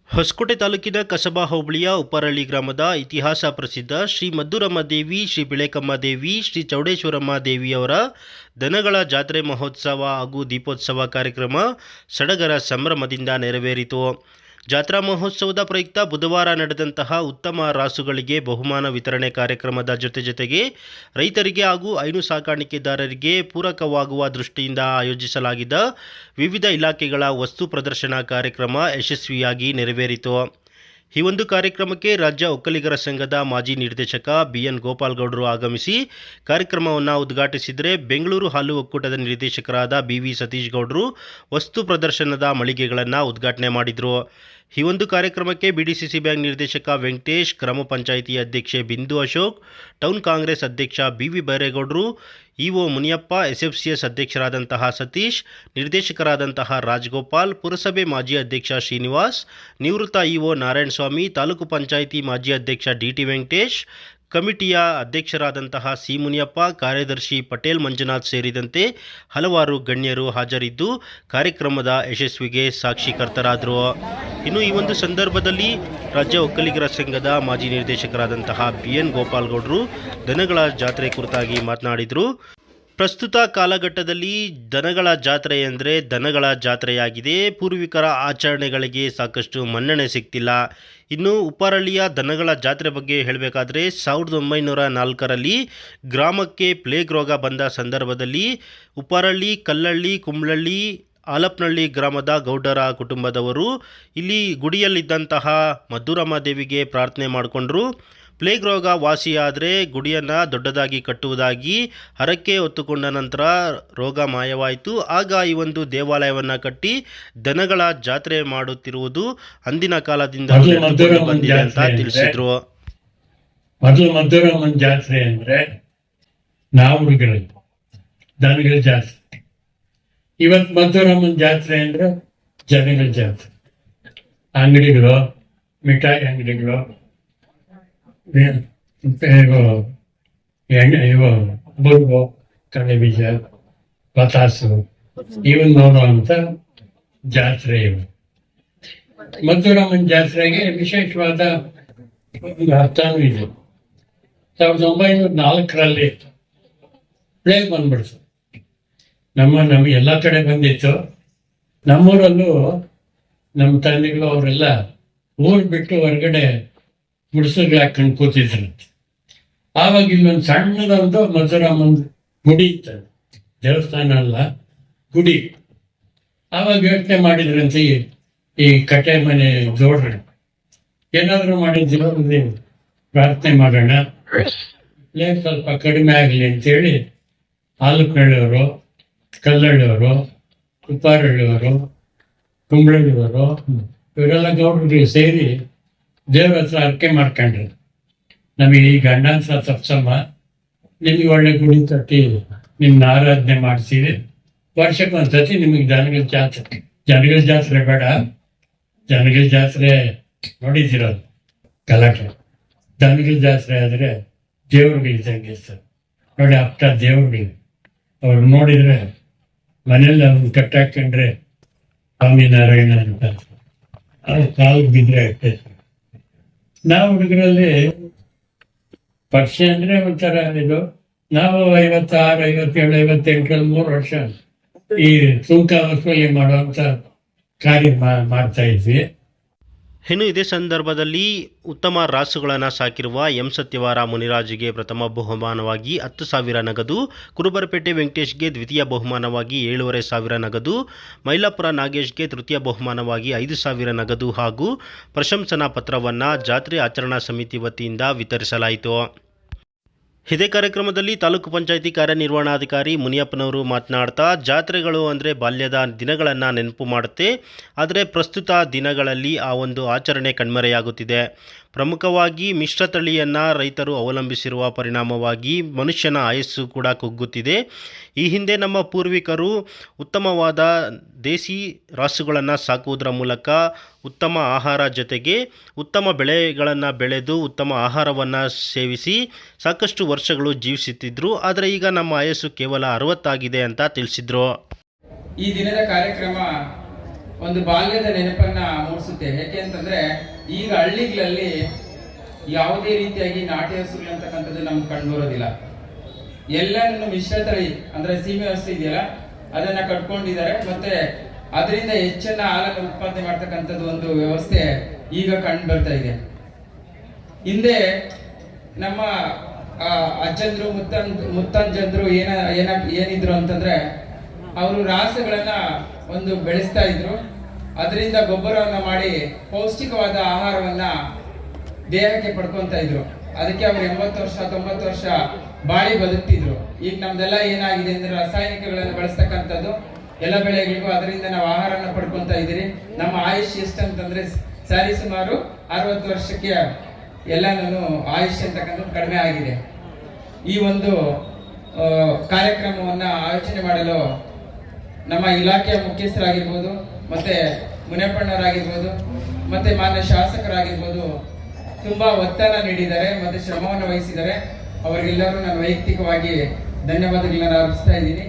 ಹೊಸಕೋಟೆ ತಾಲೂಕಿನ ಕಸಬಾ ಹೋಬಳಿಯ ಉಪ್ಪರಳ್ಳಿ ಗ್ರಾಮದ ಇತಿಹಾಸ ಪ್ರಸಿದ್ಧ ಶ್ರೀ ಮದ್ದೂರಮ್ಮ ದೇವಿ, ಶ್ರೀ ಬಿಳೆಕಮ್ಮ ದೇವಿ, ಶ್ರೀ ಚೌಡೇಶ್ವರಮ್ಮ ದೇವಿಯವರ ದನಗಳ ಜಾತ್ರೆ ಮಹೋತ್ಸವ ಹಾಗೂ ದೀಪೋತ್ಸವ ಕಾರ್ಯಕ್ರಮ ಸಡಗರ ಸಂಭ್ರಮದಿಂದ ನೆರವೇರಿತು. ಜಾತ್ರಾ ಮಹೋತ್ಸವದ ಪ್ರಯುಕ್ತ ಬುಧವಾರ ನಡೆದಂತಹ ಉತ್ತಮ ರಾಸುಗಳಿಗೆ ಬಹುಮಾನ ವಿತರಣೆ ಕಾರ್ಯಕ್ರಮದ ಜೊತೆಗೆ ರೈತರಿಗೆ ಹಾಗೂ ಹೈನು ಸಾಕಾಣಿಕೆದಾರರಿಗೆ ಪೂರಕವಾಗುವ ದೃಷ್ಟಿಯಿಂದ ಆಯೋಜಿಸಲಾಗಿದ್ದ ವಿವಿಧ ಇಲಾಖೆಗಳ ವಸ್ತು ಪ್ರದರ್ಶನ ಕಾರ್ಯಕ್ರಮ ಯಶಸ್ವಿಯಾಗಿ ನೆರವೇರಿತು. ಈ ಒಂದು ಕಾರ್ಯಕ್ರಮಕ್ಕೆ ರಾಜ್ಯ ಒಕ್ಕಲಿಗರ ಸಂಘದ ಮಾಜಿ ನಿರ್ದೇಶಕ BN ಗೋಪಾಲ್ಗೌಡರು ಆಗಮಿಸಿ ಕಾರ್ಯಕ್ರಮವನ್ನು ಉದ್ಘಾಟಿಸಿದರೆ, ಬೆಂಗಳೂರು ಹಾಲು ಒಕ್ಕೂಟದ ನಿರ್ದೇಶಕರಾದ BV ಸತೀಶ್ ಗೌಡರು ವಸ್ತು ಪ್ರದರ್ಶನದ ಮಳಿಗೆಗಳನ್ನು ಉದ್ಘಾಟನೆ ಮಾಡಿದರು. ಈ ಒಂದು ಕಾರ್ಯಕ್ರಮಕ್ಕೆ BDCC ಬ್ಯಾಂಕ್ ನಿರ್ದೇಶಕ ವೆಂಕಟೇಶ್, ಗ್ರಾಮ ಪಂಚಾಯಿತಿ ಅಧ್ಯಕ್ಷೆ ಬಿಂದು ಅಶೋಕ್, ಟೌನ್ ಕಾಂಗ್ರೆಸ್ ಅಧ್ಯಕ್ಷ BV ಬೈರೇಗೌಡರು, EO Muniyappa, SFCS ಅಧ್ಯಕ್ಷರಾದಂತಹ Satish, ನಿರ್ದೇಶಕರಾದಂತಹ Rajagopal, ಪುರಸಭೆ ಮಾಜಿ ಅಧ್ಯಕ್ಷ ಶ್ರೀನಿವಾಸ್, ನಿವೃತ್ತ EO ನಾರಾಯಣಸ್ವಾಮಿ, ತಾಲೂಕು ಪಂಚಾಯಿತಿ ಮಾಜಿ ಅಧ್ಯಕ್ಷ DT ವೆಂಕಟೇಶ್, ಕಮಿಟಿಯ ಅಧ್ಯಕ್ಷರಾದಂತಹ C ಮುನಿಯಪ್ಪ, ಕಾರ್ಯದರ್ಶಿ ಪಟೇಲ್ ಮಂಜುನಾಥ್ ಸೇರಿದಂತೆ ಹಲವಾರು ಗಣ್ಯರು ಹಾಜರಿದ್ದು ಕಾರ್ಯಕ್ರಮದ ಯಶಸ್ವಿಗೆ ಸಾಕ್ಷಿಕರ್ತರಾದರು. ಇನ್ನು ಈ ಒಂದು ಸಂದರ್ಭದಲ್ಲಿ ರಾಜ್ಯ ಒಕ್ಕಲಿಗರ ಸಂಘದ ಮಾಜಿ ನಿರ್ದೇಶಕರಾದಂತಹ BN ಗೋಪಾಲ್ಗೌಡರು ದನಗಳ ಜಾತ್ರೆ ಕುರಿತಾಗಿ ಮಾತನಾಡಿದರು. ಪ್ರಸ್ತುತ ಕಾಲಘಟ್ಟದಲ್ಲಿ ದನಗಳ ಜಾತ್ರೆ ಎಂದರೆ ದನಗಳ ಜಾತ್ರೆಯಾಗಿದೆ. ಪೂರ್ವಿಕರ ಆಚರಣೆಗಳಿಗೆ ಸಾಕಷ್ಟು ಮನ್ನಣೆ ಸಿಗ್ತಿಲ್ಲ. ಇನ್ನು ಉಪ್ಪರಳ್ಳಿಯ ದನಗಳ ಜಾತ್ರೆ ಬಗ್ಗೆ ಹೇಳಬೇಕಾದ್ರೆ 1904ರಲ್ಲಿ ಗ್ರಾಮಕ್ಕೆ ಪ್ಲೇಗ್ ರೋಗ ಬಂದ ಸಂದರ್ಭದಲ್ಲಿ ಉಪ್ಪರಳ್ಳಿ, ಕಲ್ಲಳ್ಳಿ, ಕುಂಬ್ಳಳ್ಳಿ, ಆಲಪ್ನಹಳ್ಳಿ ಗ್ರಾಮದ ಗೌಡರ ಕುಟುಂಬದವರು ಇಲ್ಲಿ ಗುಡಿಯಲ್ಲಿದ್ದಂತಹ ಮದ್ದೂರಮ್ಮ ದೇವಿಗೆ ಪ್ರಾರ್ಥನೆ ಮಾಡಿಕೊಂಡ್ರು. ಪ್ಲೇಗ್ ರೋಗ ವಾಸಿಯಾದರೆ ಗುಡಿಯನ್ನು ದೊಡ್ಡದಾಗಿ ಕಟ್ಟುವುದಾಗಿ ಹರಕೆ ಹೊತ್ತುಕೊಂಡ ನಂತರ ರೋಗ ಮಾಯವಾಯಿತು. ಆಗ ಈ ಒಂದು ದೇವಾಲಯವನ್ನು ಕಟ್ಟಿ ದನಗಳ ಜಾತ್ರೆ ಮಾಡುತ್ತಿರುವುದು ಅಂದಿನ ಕಾಲದಿಂದ ಬಂದಿದೆ ಅಂತ ತಿಳಿಸಿದ್ರು. ಮೊದಲು ಮದ್ದೂರಮ್ಮನ ಜಾತ್ರೆ ಅಂದ್ರೆ ನಾವು ಹುಡುಗರಲ್ಲಿ ದನಗಳ ಜಾತ್ರೆ. ಇವತ್ತು ಮದ್ದೂರಮ್ಮನ ಜಾತ್ರೆ ಅಂದ್ರೆ ಜನಗಳ ಜಾತ್ರೆ. ಅಂಗಡಿಗಳು, ಮಿಠಾಯಿ ಅಂಗಡಿಗಳು, ಬುರ್ಗು, ಕಡಲೆ ಬೀಜ, ಬತಾಸು ಇವನ್ ನೋಡುವಂತ ಜಾತ್ರೆ ಇವು. ಮದ್ದೂರಮ್ಮನ ಜಾತ್ರೆಗೆ ವಿಶೇಷವಾದ ಒಂದು ಅರ್ಥನೂ ಇದೆ. 1904ರಲ್ಲಿ ಪ್ಲೇಗ್ ಬಂದ್ಬಿಡ್ತು. ನಮ್ಮ ಎಲ್ಲ ಕಡೆ ಬಂದಿತ್ತು. ನಮ್ಮೂರಲ್ಲೂ ನಮ್ಮ ತಂದೆಗಳು ಅವರೆಲ್ಲ ಊರು ಬಿಟ್ಟು ಹೊರಗಡೆ ಗುಡಿಸಲು ಹಾಕೊಂಡು ಕೂತಿದ್ರಂತೆ. ಆವಾಗ ಇಲ್ಲೊಂದು ಸಣ್ಣದೊಂದು ಮದ್ದೂರಮ್ಮನ ಗುಡಿ ಇತ್ತು, ದೇವಸ್ಥಾನ ಅಲ್ಲ, ಗುಡಿ. ಆವಾಗ ಯೋಚನೆ ಮಾಡಿದ್ರಂತೆ, ಈ ಕಟ್ಟೆ ಮನೆ ಜೋಡ್ರಿ ಏನಾದರೂ ಮಾಡಿದ್ರು ಪ್ರಾರ್ಥನೆ ಮಾಡೋಣ, ಸ್ವಲ್ಪ ಕಡಿಮೆ ಆಗಲಿ ಅಂತೇಳಿ ಆಲೂಕಳ್ಳಿಯವರು, ಕಲ್ಲಳ್ಳಿಯವರು, ಉಪ್ಪಾರಳ್ಳಿಯವರು, ಕುಂಬಳಳ್ಳಿಯವರು ಇವರೆಲ್ಲ ಗೌಡರಿಗೆ ಸೇರಿ ದೇವ್ರ ಹತ್ರ ಅರ್ಕೆ ಮಾಡ್ಕೊಂಡ್ರು. ನಮಗೆ ಈ ಗಂಡಾಂತರ ತಪ್ಸಮ್ಮ, ನಿಮಗೆ ಒಳ್ಳೆ ಗುಡಿ ಕಟ್ಟಿ ನಿಮ್ನ ಆರಾಧನೆ ಮಾಡಿಸಿರಿ, ವರ್ಷಕ್ಕೊಂದ್ಸತಿ ನಿಮಗೆ ಜನಗಳ ಜಾತ್ರೆ ಬೇಡ, ಜನಗಳ ಜಾತ್ರೆ ನೋಡಿದ್ದೀರದು ಗಲಾಟೆ. ಜನಗಳ ಜಾತ್ರೆ ಆದರೆ ದೇವ್ರುಗಳಿದ್ದಂಗೆ ಸರ್ ನೋಡಿ, ಅಪ್ಪ ದೇವ್ರುಗಳು ಅವ್ರು ನೋಡಿದ್ರೆ ಮನೇಲಿ ಅವ್ರನ್ನ ಕಟ್ಟಾಕೊಂಡ್ರೆ ಸ್ವಾಮಿನಾರಾಯಣ ಅಂತ ಅವ್ರು ಕಾಲಿಗೆ ಬಿದ್ದರೆ ಅಷ್ಟೇ. ನಾವು ಹುಡುಗರಲ್ಲಿ ಪಕ್ಷಿ ಅಂದ್ರೆ ಒಂಥರ ಇದು. ನಾವು 56, 57, 58 3 ವರ್ಷ ಈ ಸುಂಕ ವಸೂಲಿ ಮಾಡುವಂತ ಕಾರ್ಯ ಮಾಡ್ತಾ ಇದ್ವಿ. ಇನ್ನು ಇದೇ ಸಂದರ್ಭದಲ್ಲಿ ಉತ್ತಮ ರಾಸುಗಳನ್ನು ಸಾಕಿರುವ ಎಂ ಸತ್ಯವಾರ ಮುನಿರಾಜ್ಗೆ ಪ್ರಥಮ ಬಹುಮಾನವಾಗಿ 10,000 ನಗದು, ಕುರುಬರಪೇಟೆ ವೆಂಕಟೇಶ್ಗೆ ದ್ವಿತೀಯ ಬಹುಮಾನವಾಗಿ 7,500 ನಗದು, ಮೈಲಾಪುರ ನಾಗೇಶ್ಗೆ ತೃತೀಯ ಬಹುಮಾನವಾಗಿ 5,000 ನಗದು ಹಾಗೂ ಪ್ರಶಂಸನಾ ಪತ್ರವನ್ನು ಜಾತ್ರೆ ಆಚರಣಾ ಸಮಿತಿ ವತಿಯಿಂದ ವಿತರಿಸಲಾಯಿತು. ಇದೇ ಕಾರ್ಯಕ್ರಮದಲ್ಲಿ ತಾಲೂಕು ಪಂಚಾಯಿತಿ ಕಾರ್ಯನಿರ್ವಹಣಾಧಿಕಾರಿ ಮುನಿಯಪ್ಪನವರು ಮಾತನಾಡ್ತಾ, ಜಾತ್ರೆಗಳು ಅಂದರೆ ಬಾಲ್ಯದ ದಿನಗಳನ್ನು ನೆನಪು ಮಾಡುತ್ತೆ. ಆದರೆ ಪ್ರಸ್ತುತ ದಿನಗಳಲ್ಲಿ ಆ ಒಂದು ಆಚರಣೆ ಕಣ್ಮರೆಯಾಗುತ್ತಿದೆ. ಪ್ರಮುಖವಾಗಿ ಮಿಶ್ರತಳಿಯನ್ನು ರೈತರು ಅವಲಂಬಿಸಿರುವ ಪರಿಣಾಮವಾಗಿ ಮನುಷ್ಯನ ಆಯಸ್ಸು ಕೂಡ ಕುಗ್ಗುತ್ತಿದೆ. ಈ ಹಿಂದೆ ನಮ್ಮ ಪೂರ್ವಿಕರು ಉತ್ತಮವಾದ ದೇಸಿ ರಾಸುಗಳನ್ನು ಸಾಕುವುದರ ಮೂಲಕ ಉತ್ತಮ ಆಹಾರ ಜೊತೆಗೆ ಉತ್ತಮ ಬೆಳೆಗಳನ್ನು ಬೆಳೆದು ಉತ್ತಮ ಆಹಾರವನ್ನು ಸೇವಿಸಿ ಸಾಕಷ್ಟು ವರ್ಷಗಳು ಜೀವಿಸುತ್ತಿದ್ದರು. ಆದರೆ ಈಗ ನಮ್ಮ ಆಯಸ್ಸು ಕೇವಲ 60 ಆಗಿದೆ ಅಂತ ತಿಳಿಸಿದರು. ಈ ದಿನದ ಕಾರ್ಯಕ್ರಮ ಒಂದು ಬಾಲ್ಯದ ನೆನಪನ್ನ ಮೂಡಿಸುತ್ತೆ. ಯಾಕೆ ಅಂತಂದ್ರೆ ಈಗ ಹಳ್ಳಿಗಳಲ್ಲಿ ಯಾವುದೇ ರೀತಿಯಾಗಿ ನಾಟಿ ಹಸುಗಳು ಅಂತಕ್ಕಂಥದ್ದು ನಮ್ಗೆ ಕಂಡು ಬರೋದಿಲ್ಲ. ಎಲ್ಲನೂ ಮಿಶ್ರ ತಳಿ ಅಂದ್ರೆ ಸೀಮೆ ಹಸು ಇದೆಯಲ್ಲ ಅದನ್ನ ಕಟ್ಕೊಂಡಿದ್ದಾರೆ. ಮತ್ತೆ ಅದರಿಂದ ಹೆಚ್ಚನ್ನ ಹಾಲನ್ನು ಉತ್ಪಾದನೆ ಮಾಡ್ತಕ್ಕಂಥದ್ದು ಒಂದು ವ್ಯವಸ್ಥೆ ಈಗ ಕಂಡು ಬರ್ತಾ ಇದೆ. ಹಿಂದೆ ನಮ್ಮ ಅಜ್ಜಂದ್ರು ಮುತ್ತಂಜಂದ್ರು ಏನಿದ್ರು ಅಂತಂದ್ರೆ ಅವರು ರಾಸುಗಳನ್ನ ಒಂದು ಬೆಳೆಸ್ತಾ ಇದ್ರು. ಅದರಿಂದ ಗೊಬ್ಬರವನ್ನ ಮಾಡಿ ಪೌಷ್ಟಿಕವಾದ ಆಹಾರವನ್ನ ದೇಹಕ್ಕೆ ಪಡ್ಕೊಂತ ಇದ್ರು. ಅದಕ್ಕೆ ಅವ್ರು 80 ವರ್ಷ 90 ವರ್ಷ ಬಾಳಿ ಬದುಕ್ತಿದ್ರು. ಈಗ ನಮ್ದೆಲ್ಲ ಏನಾಗಿದೆ ಅಂದ್ರೆ ರಾಸಾಯನಿಕಗಳನ್ನು ಬಳಸ್ತಕ್ಕಂಥದ್ದು ಎಲ್ಲ ಬೆಳೆಗಳಿಗೂ ಅದರಿಂದ ನಾವು ಆಹಾರನ ಪಡ್ಕೊಂತ ಇದ್ದೀರಿ. ನಮ್ಮ ಆಯುಷ್ ಎಷ್ಟಂತಂದ್ರೆ ಸುಮಾರು 60 ವರ್ಷಕ್ಕೆ ಎಲ್ಲಾನು ಆಯುಷ್ ಅಂತಕ್ಕಂಥದ್ದು ಕಡಿಮೆ ಆಗಿದೆ. ಈ ಒಂದು ಕಾರ್ಯಕ್ರಮವನ್ನ ಆಯೋಜನೆ ಮಾಡಲು ನಮ್ಮ ಇಲಾಖೆಯ ಮುಖ್ಯಸ್ಥರಾಗಿರ್ಬೋದು, ಮತ್ತೆ ಮುನೇಪಣ್ಣವರಾಗಿರ್ಬೋದು, ಮತ್ತೆ ಮಾನ್ಯ ಶಾಸಕರಾಗಿರ್ಬೋದು ತುಂಬಾ ಒತ್ತಡ ನೀಡಿದ್ದಾರೆ ಮತ್ತೆ ಶ್ರಮವನ್ನು ವಹಿಸಿದ್ದಾರೆ. ಅವರಿಗೆಲ್ಲರೂ ನಾನು ವೈಯಕ್ತಿಕವಾಗಿ ಧನ್ಯವಾದಗಳನ್ನ ಅರ್ಪಿಸ್ತಾ ಇದ್ದೀನಿ.